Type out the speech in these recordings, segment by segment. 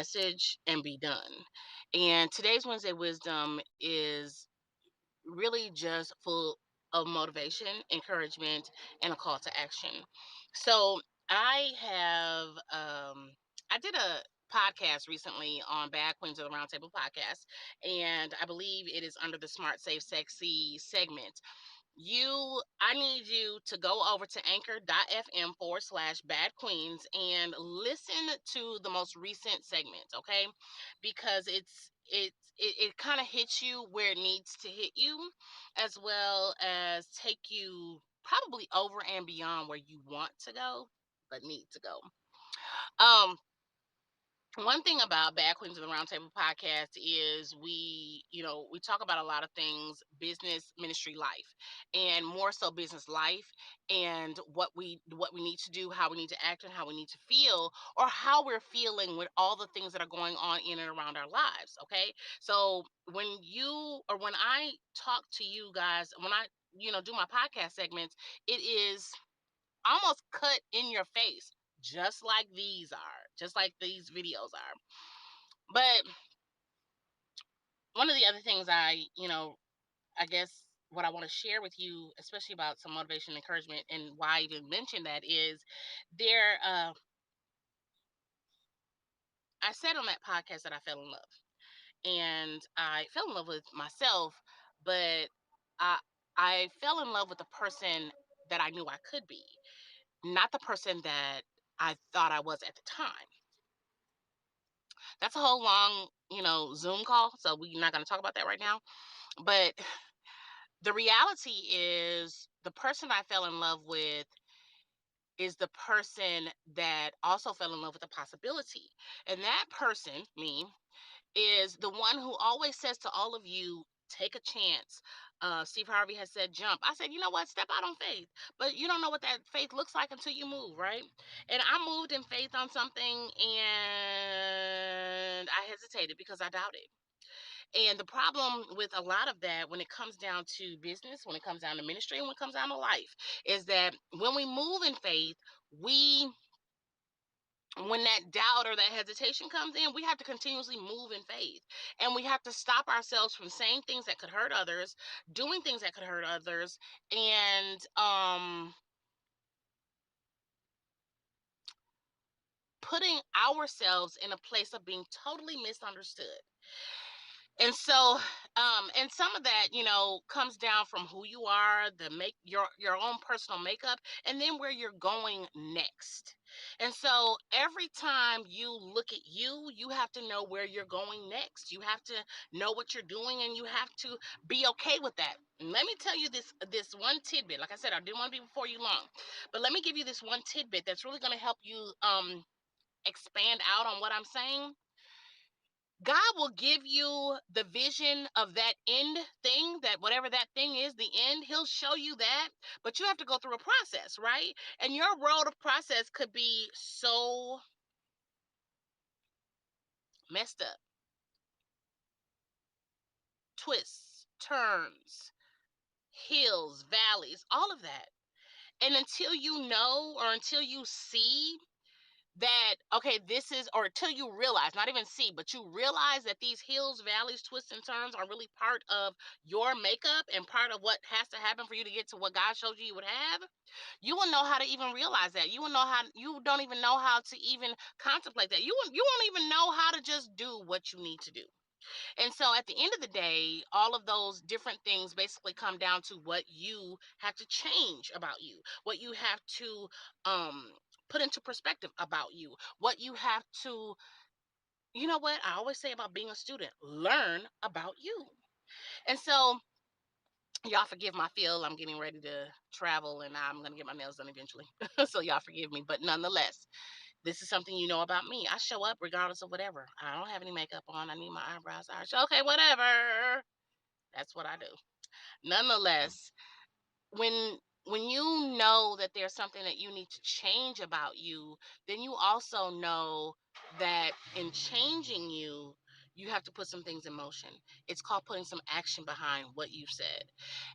message and be done. And today's Wednesday Wisdom is really just full of motivation, encouragement, and a call to action. So I have I did a podcast recently on Bad Queens of the Roundtable podcast, and I believe it is under the Smart Safe Sexy segment. I need you to go over to anchor.fm/bad queens and listen to the most recent segment, okay? Because it kind of hits you where it needs to hit you, as well as take you probably over and beyond where you want to go, but need to go. Um, One thing about Bad Queens of the Roundtable podcast is we talk about a lot of things, business, ministry, life, and more so business life, and what we need to do, how we need to act, and how we need to feel, or how we're feeling with all the things that are going on in and around our lives. Okay, so when I talk to you guys, when I do my podcast segments, it is almost cut in your face, just like these videos are. But one of the other things I guess what I want to share with you, especially about some motivation and encouragement, and why I even mention that is there. I said on that podcast that I fell in love, and I fell in love with myself, but I I fell in love with the person that I knew I could be, not the person that I thought I was at the time. That's a whole long, Zoom call, so we're not going to talk about that right now. But the reality is the person I fell in love with is the person that also fell in love with the possibility. And that person, me, is the one who always says to all of you, take a chance. Steve Harvey has said, jump. I said, you know what? Step out on faith. But you don't know what that faith looks like until you move, right? And I moved in faith on something and I hesitated because I doubted. And the problem with a lot of that, when it comes down to business, when it comes down to ministry, and when it comes down to life, is that when we move in faith, we when that doubt or that hesitation comes in, we have to continuously move in faith. And we have to stop ourselves from saying things that could hurt others, doing things that could hurt others, and putting ourselves in a place of being totally misunderstood. And so and some of that comes down from who you are, the make your own personal makeup, and then where you're going next. And so every time you look at you have to know where you're going next. You have to know what you're doing, and you have to be okay with that. And let me tell you this one tidbit. Like I said, I didn't want to be before you long, but let me give you this one tidbit that's really going to help you expand out on what I'm saying. God will give you the vision of that end thing, that whatever that thing is, the end, He'll show you that. But you have to go through a process, right? And your road of process could be so messed up, twists, turns, hills, valleys, all of that. And until you know, or until you see that, okay, this is, or till you realize, not even see, but you realize that these hills, valleys, twists, and turns are really part of your makeup and part of what has to happen for you to get to what God showed you would have. You will know how to even realize that. You will know how. You don't even know how to even contemplate that. You won't even know how to just do what you need to do. And so at the end of the day, all of those different things basically come down to what you have to change about you, what you have to um put into perspective about you, what you have to, what I always say about being a student, learn about you. And so y'all forgive my feel. I'm getting ready to travel and I'm going to get my nails done eventually. So y'all forgive me, but nonetheless, this is something you know about me. I show up regardless of whatever. I don't have any makeup on. I need my eyebrows arched. Okay, whatever. That's what I do. Nonetheless, when when you know that there's something that you need to change about you, then you also know that in changing you, you have to put some things in motion. It's called putting some action behind what you said.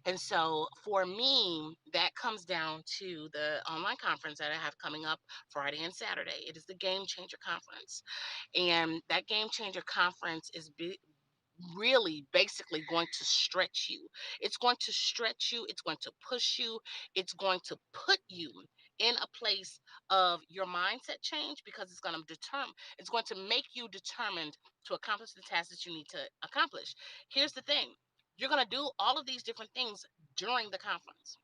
And so for me, that comes down to the online conference that I have coming up Friday and Saturday. It is the Game Changer Conference. And that Game Changer Conference is really basically going to stretch you. It's going to stretch you, it's going to push you, it's going to put you in a place of your mindset change because it's going to make you determined to accomplish the tasks that you need to accomplish. Here's the thing. You're going to do all of these different things during the conference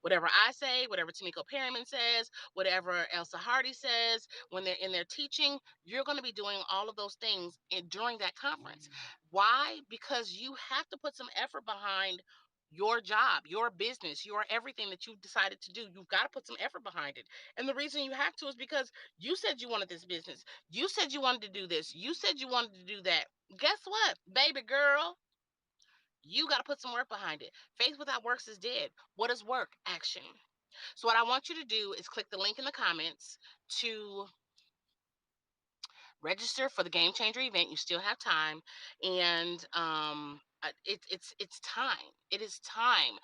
whatever I say, whatever Tamiko Perryman says, whatever Elsa Hardy says, when they're in their teaching, you're going to be doing all of those things during that conference. Why? Because you have to put some effort behind your job, your business, your everything that you've decided to do. You've got to put some effort behind it. And the reason you have to is because you said you wanted this business. You said you wanted to do this. You said you wanted to do that. Guess what, baby girl? You got to put some work behind it. Faith without works is dead. What is work? Action. So, what I want you to do is click the link in the comments to register for the Game Changer event. You still have time, and it's time. It is time.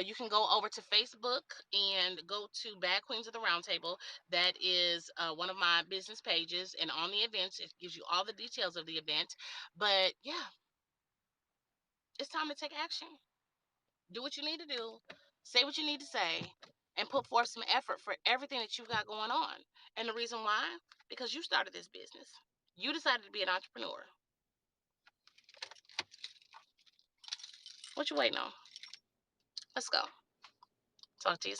You can go over to Facebook and go to Bad Queens of the Roundtable. That is one of my business pages, and on the events, it gives you all the details of the event. But yeah, it's time to take action. Do what you need to do, say what you need to say, and put forth some effort for everything that you've got going on. And the reason why? Because you started this business. You decided to be an entrepreneur. What you waiting on? Let's go. Talk to you